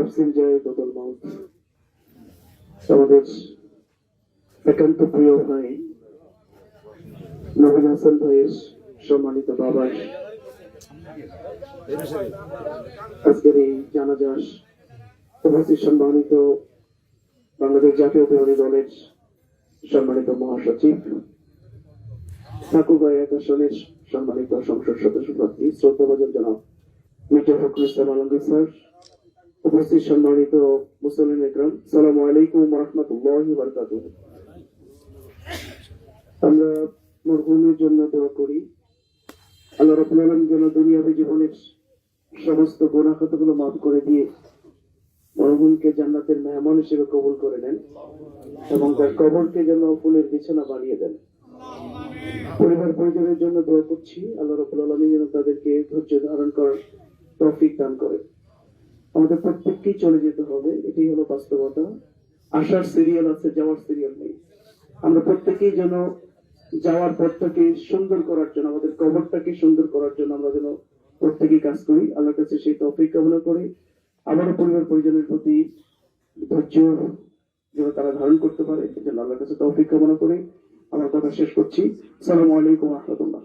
নাফসিন জায়গাতুল মাউত। আমাদের একান্ত প্রিয় ভাই নবীন হাসান ভাইয়ের সম্মানিত বাবার আজকের এই জানাজার উপস্থিত সম্মানিত বাংলাদেশ জাতীয়তাবাদী দলের সম্মানিত মহাসচিব ঠাকুরগাঁও এক আসনের সম্মানিত সংসদ সদস্য প্রার্থী শ্রদ্ধাভাজন জনাব মির্জা ফখরুল ইসলাম আলমগীর স্যার, উপস্থিত সম্মানিত মুসলিম একরাম, আসসালামু আলাইকুম ওয়া রাহমাতুল্লাহি ওয়া বারাকাতুহু। আমরা মরহুমের জন্য দোয়া করি, আল্লাহ রাব্বুল আলামিন যেন দুনিয়াবী জীবনের সমস্ত গুনাহ খাতাগুলো মাফ করে দিয়ে মরহুমকে জান্নাতের মেহমান হিসেবে কবুল করে নেন এবং তার কবরকে যেন ফুলের বিছানা বানিয়ে দেন। পরিবার পরিজনের জন্য দোয়া করছি, আল্লাহ রাব্বুল আলামিন যেন তাদেরকে ধৈর্য ধারণ করার তৌফিক দান করে। আমাদের প্রত্যেককেই চলে যেতে হবে, এটাই হলো বাস্তবতা। আসার সিরিয়াল আছে, যাওয়ার সিরিয়াল নেই। আমরা প্রত্যেকেই যেন যাওয়ার পথটাকে সুন্দর করার জন্য, আমাদের কবরটাকে সুন্দর করার জন্য আমরা যেন প্রত্যেকেই কাজ করি। আল্লাহর কাছে সেই তৌফিক কামনা করি। আমারও পরিবার পরিজনের প্রতি ধৈর্য যেন তারা ধারণ করতে পারে, এজন্য আল্লাহর কাছে তৌফিক কামনা করি। আমার কথা শেষ করছি। আসসালামু আলাইকুম ওয়া রাহমাতুল্লাহ।